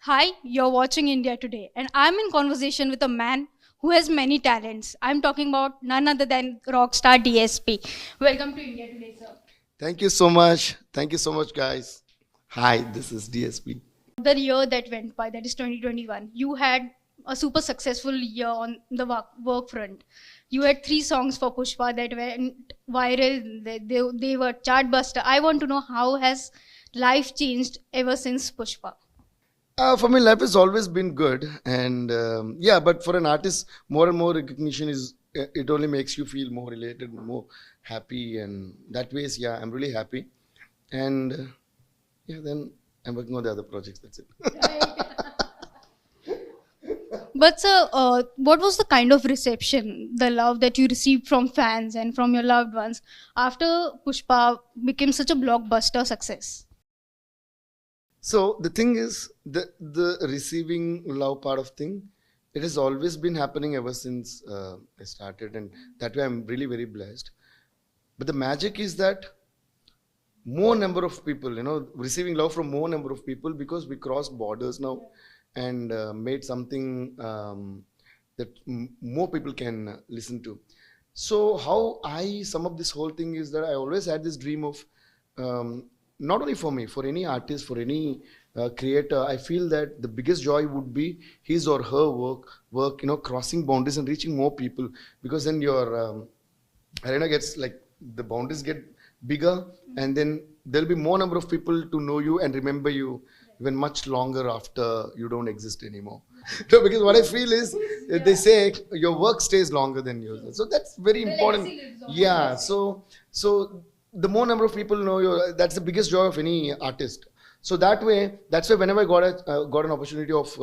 Hi, you're watching India Today, and I'm in conversation with a man who has many talents. I'm talking about none other than rockstar DSP. Welcome to India Today, sir. Thank you so much. Thank you so much, guys. Hi, this is DSP. The year that went by, that is 2021, you had a super successful year on the work front. You had 3 songs for Pushpa that went viral. They were chartbuster. I want to know how has life changed ever since Pushpa? For me, life has always been good, and yeah, but for an artist, more and more recognition is it only makes you feel more related, more happy, and that ways, yeah, I'm really happy, and yeah, then I'm working on the other projects. That's it. But sir, what was the kind of reception, the love that you received from fans and from your loved ones after Pushpa became such a blockbuster success? So the thing is, the receiving love part of thing, it has always been happening ever since I started, and that way I'm really very blessed. But the magic is that more number of people, receiving love from more number of people because we crossed borders now and made something that more people can listen to. So how I sum up this whole thing is that I always had this dream of not only for me, for any artist, for any creator, I feel that the biggest joy would be his or her work, crossing boundaries and reaching more people, because then your arena gets like the boundaries get bigger, and then there'll be more number of people to know you and remember you even much longer after you don't exist anymore. So because what I feel is they say your work stays longer than yours, so that's very important. Yeah, so the more number of people know you, that's the biggest joy of any artist. So that's why whenever I got an opportunity of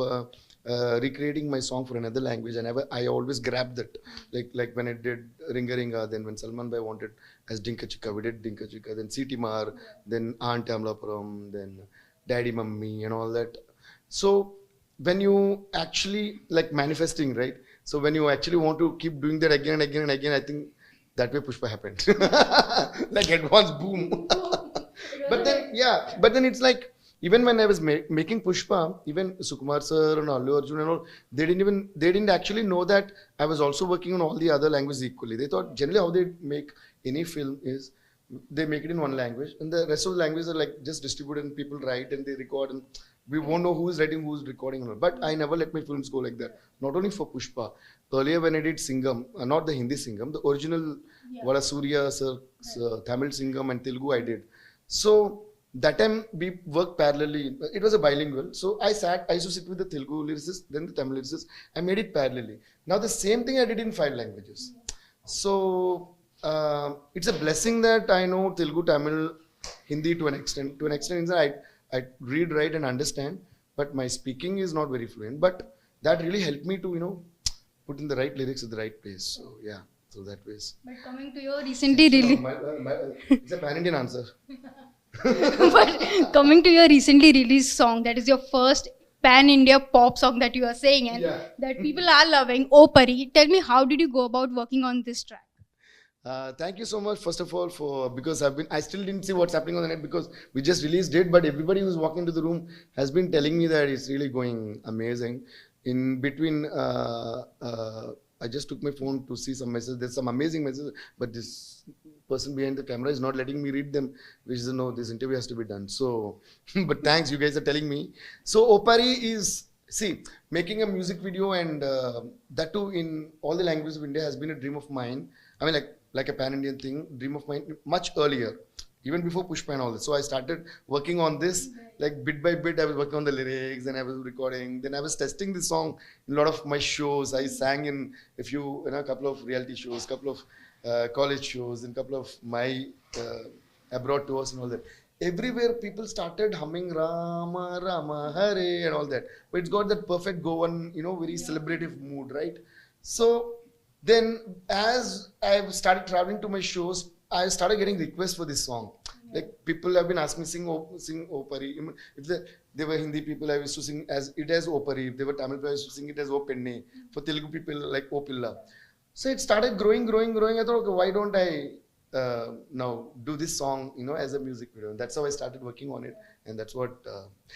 recreating my song for another language, and I always grabbed that. Like when I did Ringa Ringa, then when Salman Bhai wanted as Dinka Chika, we did Dinka Chika, then Siti Mar, then Aunt Amlapuram, then Daddy Mummy and all that. So when you actually like manifesting, right? So when you actually want to keep doing that again and again and again, I think that way Pushpa happened. Like at once, boom. But then it's like, even when I was making Pushpa, even Sukumar sir and Allu Arjun and all, they didn't actually know that I was also working on all the other languages equally. They thought generally how they make any film is they make it in one language, and the rest of the languages are like just distributed and people write and they record, and we won't know who's writing, who's recording and all. But I never let my films go like that. Not only for Pushpa. Earlier when I did Singham, not the Hindi Singham, the original Vada Surya sir, Tamil Singham and Telugu I did. So that time we worked parallelly. It was a bilingual. So I used to sit with the Telugu lyricist, then the Tamil lyricist. I made it parallelly. Now the same thing I did in 5 languages. So it's a blessing that I know Telugu, Tamil, Hindi to an extent. To an extent, I read, write and understand. But my speaking is not very fluent. But that really helped me to, put in the right lyrics at the right place. So yeah, so that ways. But coming to your recently released, It's a pan-Indian answer. but coming to your recently released song, that is your first pan-India pop song that you are saying and that people are loving, O Pari. Tell me, how did you go about working on this track? Thank you so much, first of all, because I still didn't see what's happening on the net because we just released it, but everybody who's walking into the room has been telling me that it's really going amazing. In between, I just took my phone to see some messages. There's some amazing messages, but this person behind the camera is not letting me read them, which is no, this interview has to be done. So, but thanks, you guys are telling me. So, O Pari is, see, making a music video and that too in all the languages of India has been a dream of mine. I mean, like a pan-Indian thing, dream of mine much earlier, even before Pushpa and all this. So I started working on this, like bit by bit, I was working on the lyrics and I was recording. Then I was testing the song in a lot of my shows. I sang in a couple of reality shows, couple of college shows, and couple of my abroad tours and all that. Everywhere people started humming Rama, Rama, Hare and all that. But it's got that perfect Goan, very celebrative mood, right? So then as I started traveling to my shows, I started getting requests for this song. Like people have been asking me, sing O Pari. If they were Hindi people, I used to sing as O Pari. If they were Tamil people, I used to sing it as O Penne. For Telugu people, like O Pilla. So it started growing. I thought, okay, why don't I now do this song, as a music video. And that's how I started working on it, and that's what.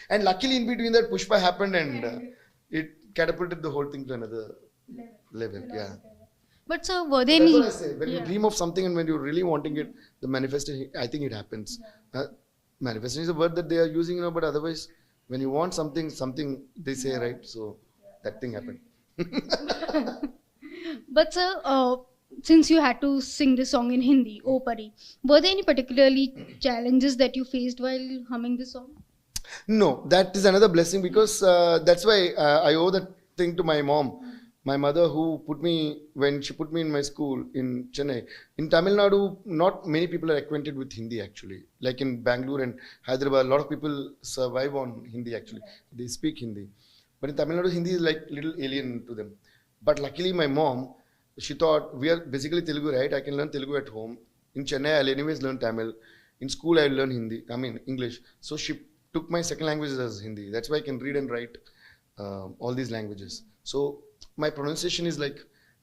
And luckily, in between that, Pushpa happened, and it catapulted the whole thing to another level. Yeah. But so were there That's any? what I say. When you dream of something and when you're really wanting it, the manifestation, I think it happens. Manifestation is a word that they are using, but otherwise, when you want something they say, right? So that thing happened. But sir, since you had to sing this song in Hindi, O Pari, were there any particularly challenges that you faced while humming this song? No, that is another blessing because that's why I owe that thing to my mom. My mother, who when she put me in my school in Chennai. In Tamil Nadu, not many people are acquainted with Hindi actually. Like in Bangalore and Hyderabad, a lot of people survive on Hindi actually. They speak Hindi. But in Tamil Nadu, Hindi is like little alien to them. But luckily my mom, she thought, we are basically Telugu, right? I can learn Telugu at home. In Chennai, I'll anyways learn Tamil. In school, I'll learn English. So she took my second language as Hindi. That's why I can read and write all these languages. So my pronunciation is like,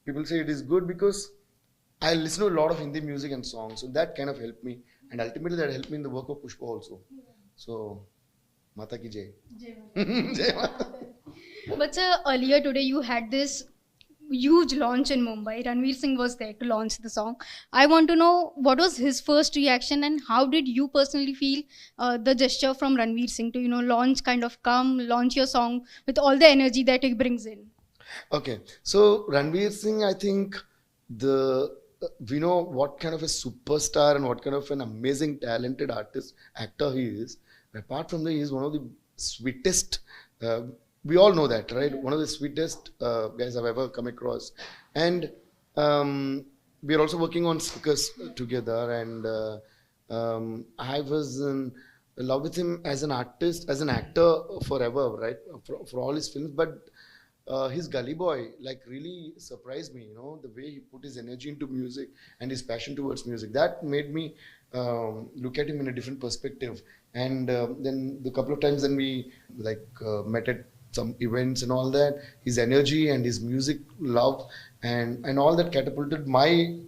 people say it is good because I listen to a lot of Hindi music and songs. So that kind of helped me. And ultimately that helped me in the work of Pushpa also. So, Mata ki jai. Jai Mata. But sir, earlier today you had this huge launch in Mumbai. Ranveer Singh was there to launch the song. I want to know what was his first reaction and how did you personally feel the gesture from Ranveer Singh to launch your song with all the energy that it brings in. Okay, so Ranveer Singh, I think we know what kind of a superstar and what kind of an amazing talented actor he is. Apart from that, he is one of the sweetest. We all know that, right? One of the sweetest guys I've ever come across. And we are also working on Cirkus together. And I was in love with him as an artist, as an actor forever, right? For all his films. But his Gully Boy really surprised me, the way he put his energy into music and his passion towards music. That made me look at him in a different perspective. And then the couple of times when we met at some events and all that, his energy and his music love and all that catapulted my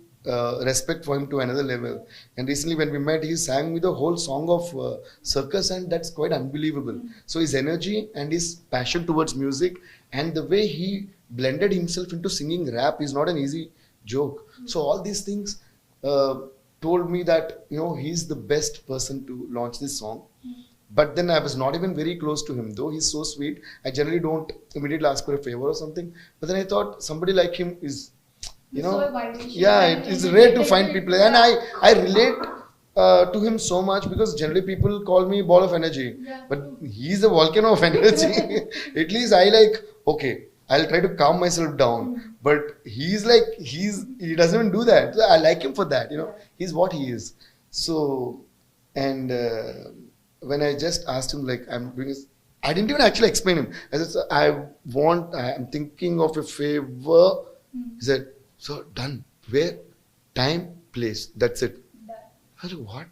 respect for him to another level. And recently when we met, he sang me the whole song of Circus, and that's quite unbelievable. So his energy and his passion towards music and the way he blended himself into singing rap is not an easy joke. So all these things told me that he's the best person to launch this song. But then I was not even very close to him, though he's so sweet. I generally don't immediately ask for a favor or something. But then I thought somebody like him is, it is rare to find people. And I relate to him so much because generally people call me ball of energy. But he's a volcano of energy. At least okay, I'll try to calm myself down. But he doesn't even do that. So I like him for that, He's what he is. So, and when I just asked him, I'm doing this, I didn't even actually explain him. I said, I'm thinking of a favor. He said, so done. Where? Time, place. That's it. I said, what?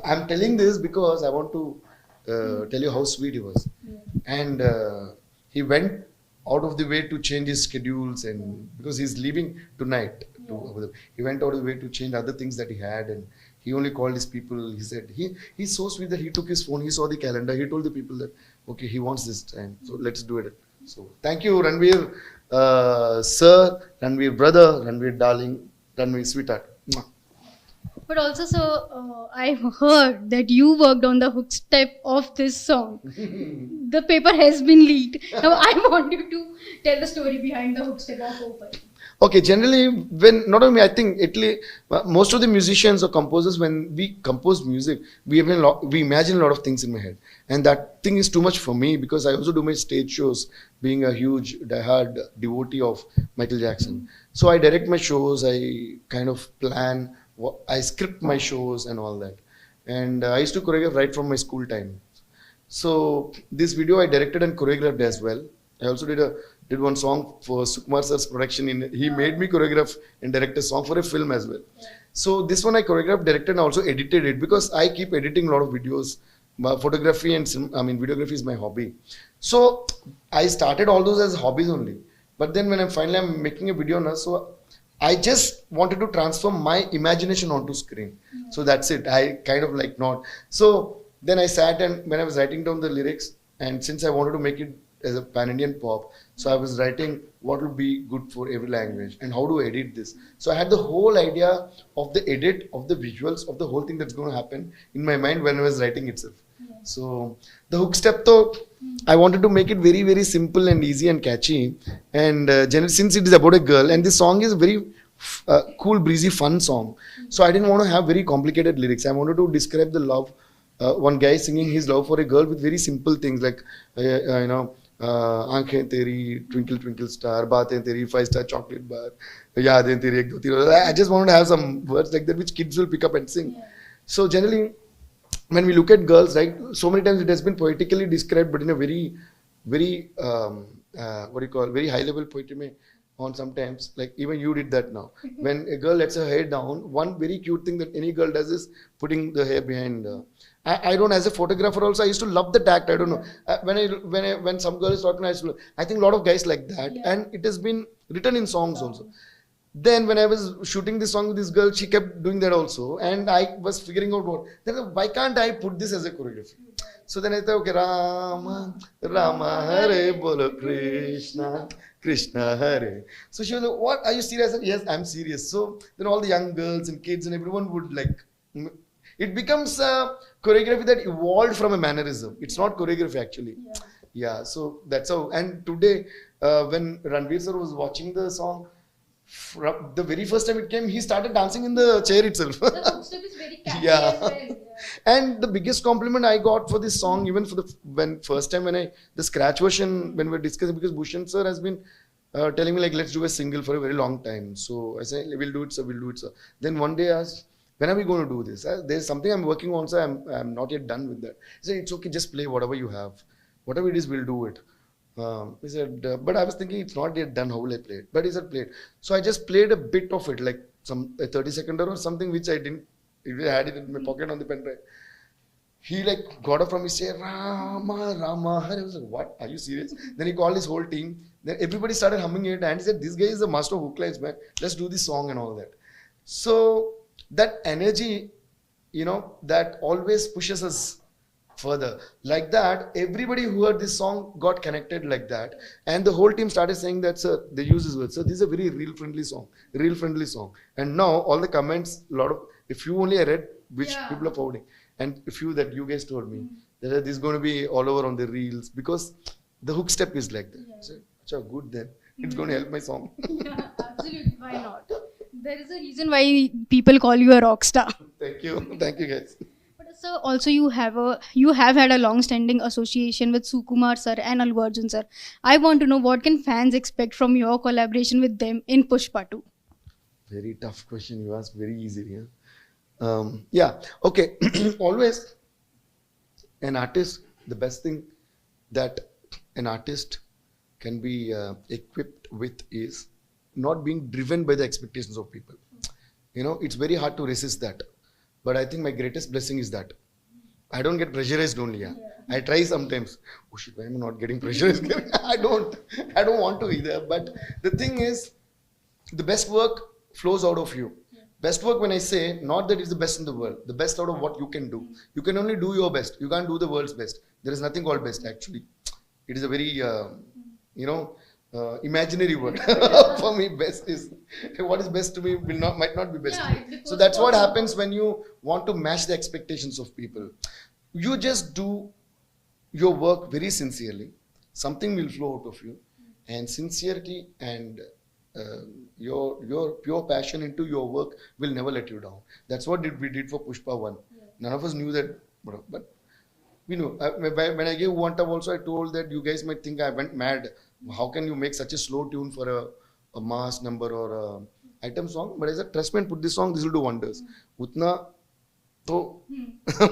I'm telling this because I want to tell you how sweet he was. And he went out of the way to change his schedules, and because he's leaving tonight. He went out of the way to change other things that he had, and he only called his people. He said he's so sweet that he took his phone, he saw the calendar, he told the people that okay, he wants this time, so let's do it. So thank you, Ranveer sir, Ranveer brother, Ranveer darling, Ranveer sweetheart. But also, so I've heard that you worked on the hook step of this song. The paper has been leaked. Now I want you to tell the story behind the hook step of O Pari. Okay, generally, not only me, I think Italy, most of the musicians or composers, when we compose music, we imagine a lot of things in my head. And that thing is too much for me because I also do my stage shows, being a huge diehard devotee of Michael Jackson. So I direct my shows, I kind of plan, I script my shows and all that. And I used to choreograph right from my school time. So this video I directed and choreographed as well. I also did one song for Sukumar sir's production. He made me choreograph and direct a song for a film as well. So this one I choreographed, directed, and also edited it because I keep editing a lot of videos. Photography and videography is my hobby. So I started all those as hobbies only. But then when I'm making a video now, so I just wanted to transfer my imagination onto screen. So that's it. I kind of like not. So then I sat, and when I was writing down the lyrics, and since I wanted to make it as a pan-Indian pop, so I was writing what would be good for every language and how to edit this. So I had the whole idea of the edit, of the visuals, of the whole thing that's going to happen in my mind when I was writing itself. So the hook step though, I wanted to make it very, very simple and easy and catchy. And generally, since it is about a girl, and this song is a very cool, breezy, fun song. So I didn't want to have very complicated lyrics. I wanted to describe the love. One guy singing his love for a girl with very simple things like, आंखें तेरी, twinkle twinkle star, बातें तेरी, 5-star chocolate bar, यादें तेरी, एक दो तीन. I just wanted to have some words like that which kids will pick up and sing. So generally, when we look at girls, right, so many times it has been poetically described, but in a very, very, very high level poetry on sometimes, like even you did that now. When a girl lets her hair down, one very cute thing that any girl does is putting the hair behind. I don't, as a photographer also, I used to love the tact. I don't know. When some girl is talking, I think a lot of guys like that. And it has been written in songs also. Then when I was shooting this song with this girl, she kept doing that also. And I was figuring out why can't I put this as a choreography? So then I thought, okay, Rama, Rama, Hare, Bolo Krishna, Krishna, Hare. So she was like, what, are you serious? I said, yes, I'm serious. So then all the young girls and kids and everyone would like, it becomes a choreography that evolved from a mannerism. It's not choreography actually. Yeah, so that's how. And today, when Ranveer sir was watching the song, the very first time it came, he started dancing in the chair itself. The hook step is very catchy as well. And the biggest compliment I got for this song, even for the first time the scratch version when we were discussing, because Bhushan sir has been telling me like, let's do a single for a very long time. So I said, we'll do it, sir, we'll do it, sir. Then one day I asked, when are we going to do this? There's something I'm working on, sir. I'm not yet done with that. He said, it's okay, just play whatever you have. Whatever it is, we'll do it. He said, but I was thinking it's not yet done, how will I play it? But he said, play it. So I just played a bit of it, like a 30-seconder or something, which I didn't, I had it in my pocket on the pen drive. He like got up from his chair, Rama, Rama. I was like, what? Are you serious? Then he called his whole team. Then everybody started humming it, and he said, this guy is a master of hook lines, man. Let's do this song and all that. So that energy, that always pushes us further. Like that, everybody who heard this song got connected like that. And the whole team started saying that, sir, they use this word. Sir, this is a very real-friendly song. And now all the comments, if you only read which people are forwarding, and a few that you guys told me, that this is going to be all over on the reels, because the hook step is like that. So, good then. It's going to help my song. Yeah, absolutely. Why not? There is a reason why people call you a rock star. Thank you. Thank you, guys. Sir, also you have had a long-standing association with Sukumar sir and Allu Arjun sir. I want to know, what can fans expect from your collaboration with them in Pushpa 2? Very tough question you asked. Very easy. Yeah. Okay. Always an artist, the best thing that an artist can be equipped with is not being driven by the expectations of people. It's very hard to resist that. But I think my greatest blessing is that I don't get pressurized only. I try sometimes. Oh shit, why am I not getting pressurized? I don't want to either. But the thing is, the best work flows out of you. Best work, when I say, not that it's the best in the world, the best out of what you can do. You can only do your best. You can't do the world's best. There is nothing called best actually. It is a very, imaginary word. For me, best is, what is best to me might not be best to me. So that's what happens when you want to match the expectations of people. You just do your work very sincerely. Something will flow out of you, and sincerity and your pure passion into your work will never let you down. That's what we did for Pushpa 1. None of us knew that, but we know. When I gave One Tub also, I told that you guys might think I went mad. How can you make such a slow tune for a mass number or a item song? But I said, trust me and put this song, this will do wonders. Utna to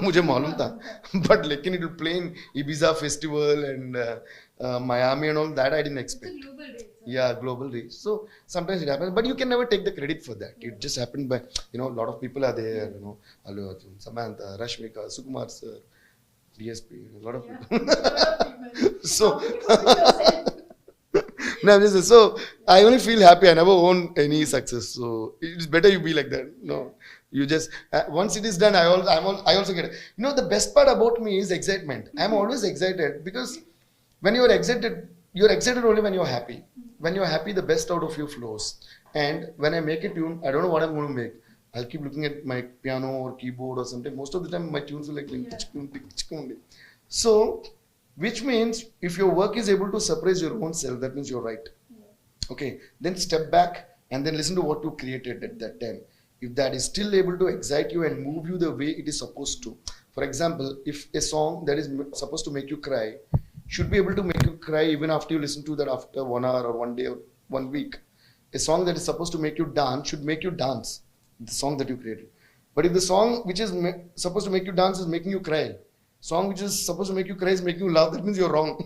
मुझे मालूम था, but लेकिन it will play in Ibiza festival and Miami and all that, I didn't expect. It's a global race. Yeah, global reach. So sometimes it happens, but you can never take the credit for that. It just happened by, a lot of people are there, Allu Arjun, Samantha, Rashmika, Sukumar sir, DSP, a lot of people. A lot of people. So No, so I only feel happy. I never own any success. So it's better you be like that. No, you just once it is done, I also get it. You know, the best part about me is excitement. I'm always excited because when you're excited only when you're happy. When you're happy, the best out of you flows. And when I make a tune, I don't know what I'm going to make. I'll keep looking at my piano or keyboard or something. Most of the time, my tunes are like so, which means if your work is able to surprise your own self, that means you're right. Okay, then step back and then listen to what you created at that time. If that is still able to excite you and move you the way it is supposed to. For example, if a song that is supposed to make you cry should be able to make you cry even after you listen to that after 1 hour or 1 day or 1 week. A song that is supposed to make you dance should make you dance. The song that you created. But if the song which is supposed to make you dance is making you cry, song which is supposed to make you cry is making you laugh, that means you're wrong.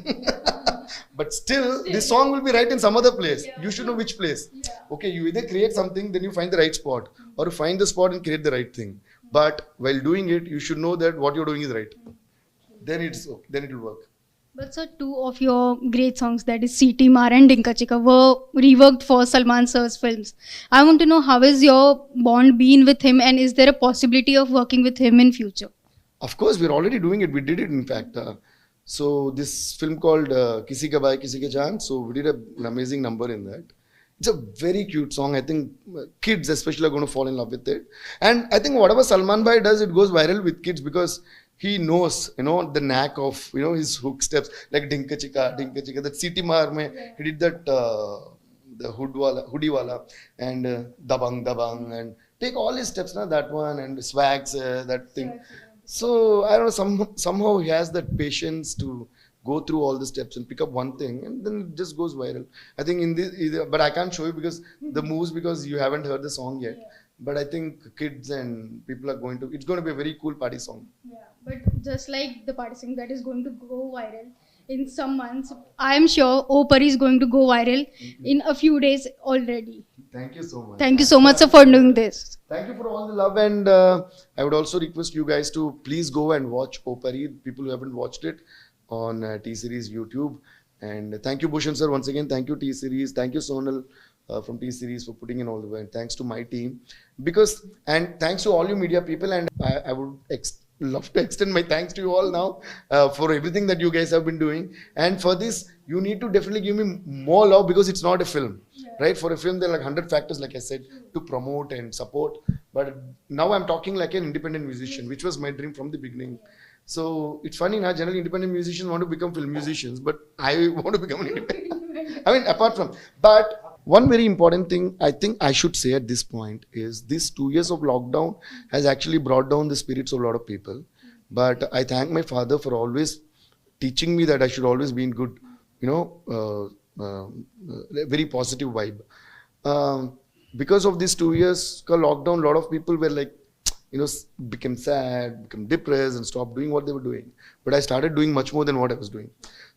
But still, this song will be right in some other place. You should know which place. Okay, you either create something, then you find the right spot, or you find the spot and create the right thing. But while doing it, you should know that what you're doing is right. Then it will work. But sir, two of your great songs, that is CT Mar and Dinka Chika, were reworked for Salman sir's films. I want to know, how has your bond been with him, and is there a possibility of working with him in future? Of course, we're already doing it. We did it, in fact. So this film called Kisi Ka Bhai Kisi Jaan. So we did an amazing number in that. It's a very cute song. I think kids especially are going to fall in love with it. And I think whatever Salman Bhai does, it goes viral with kids because he knows, the knack of, his hook steps, like Dinka Chika, that City Mar mein, he did that, the hoodie wala, and dabang, and take all his steps, that one, and swags, that thing. So, I don't know, somehow he has that patience to go through all the steps and pick up one thing, and then it just goes viral. I think but I can't show you because the moves, because you haven't heard the song yet. But I think kids and people are it's going to be a very cool party song. Yeah, but just like the party song that is going to go viral in some months, I am sure O Pari is going to go viral in a few days already. Thank you so much. Thank you so much, sir, for doing this. Thank you for all the love, and I would also request you guys to please go and watch O Pari, people who haven't watched it, on T-Series YouTube. And thank you, Bhushan sir, once again. Thank you, T-Series. Thank you, Sonal, from T-Series, for putting in all the work. And thanks to my team. And thanks to all you media people. And I would love to extend my thanks to you all now for everything that you guys have been doing. And for this, you need to definitely give me more love, because it's not a film. Right? For a film, there are like 100 factors, like I said, to promote and support. But now I'm talking like an independent musician, which was my dream from the beginning. So it's funny now, generally independent musicians want to become film musicians, but I want to become an independent. I mean, apart from, but one very important thing I think I should say at this point is this 2 years of lockdown has actually brought down the spirits of a lot of people. But I thank my father for always teaching me that I should always be in good, very positive vibe. Because of these 2 years lockdown, a lot of people were like, became sad, became depressed, and stopped doing what they were doing. But I started doing much more than what I was doing,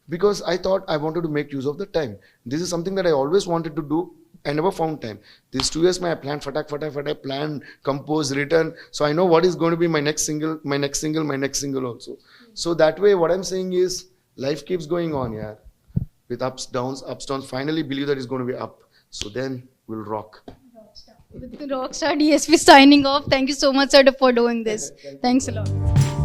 because I thought I wanted to make use of the time. This is something that I always wanted to do. I never found time. These 2 years, I planned fatak, planned, composed, written. So I know what is going to be my next single also. So that way, what I'm saying is, life keeps going on, yeah. With ups, downs. Finally believe that it's going to be up. So then we'll rock. With Rockstar DSP signing off. Thank you so much, sir, for doing this. Thanks a lot.